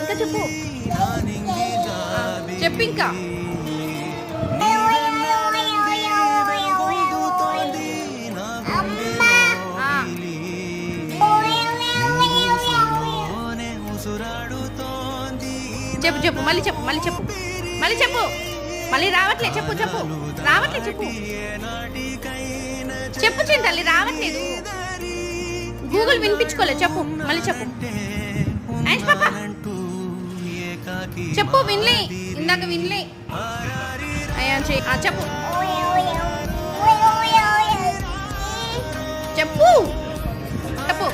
ఇంకా చెప్పు. చెప్పు ఇంకా. చెప్పు చెప్పు మళ్ళీ చెప్పు మళ్ళీ చెప్పు మళ్ళీ చెప్పు. మళ్ళీ రావట్లేదు చెప్పు చెప్పు. రావట్లేదు చెప్పు. చెప్పు చింతల్లి రావట్లేదు. గూగుల్ వినిపించుకోలేదు చెప్పు. మళ్ళీ చెప్పు. పాప చెప్పు. వినలే ఇందాక వినలే. అయ్యా చెప్పు చెప్పు చెప్పు.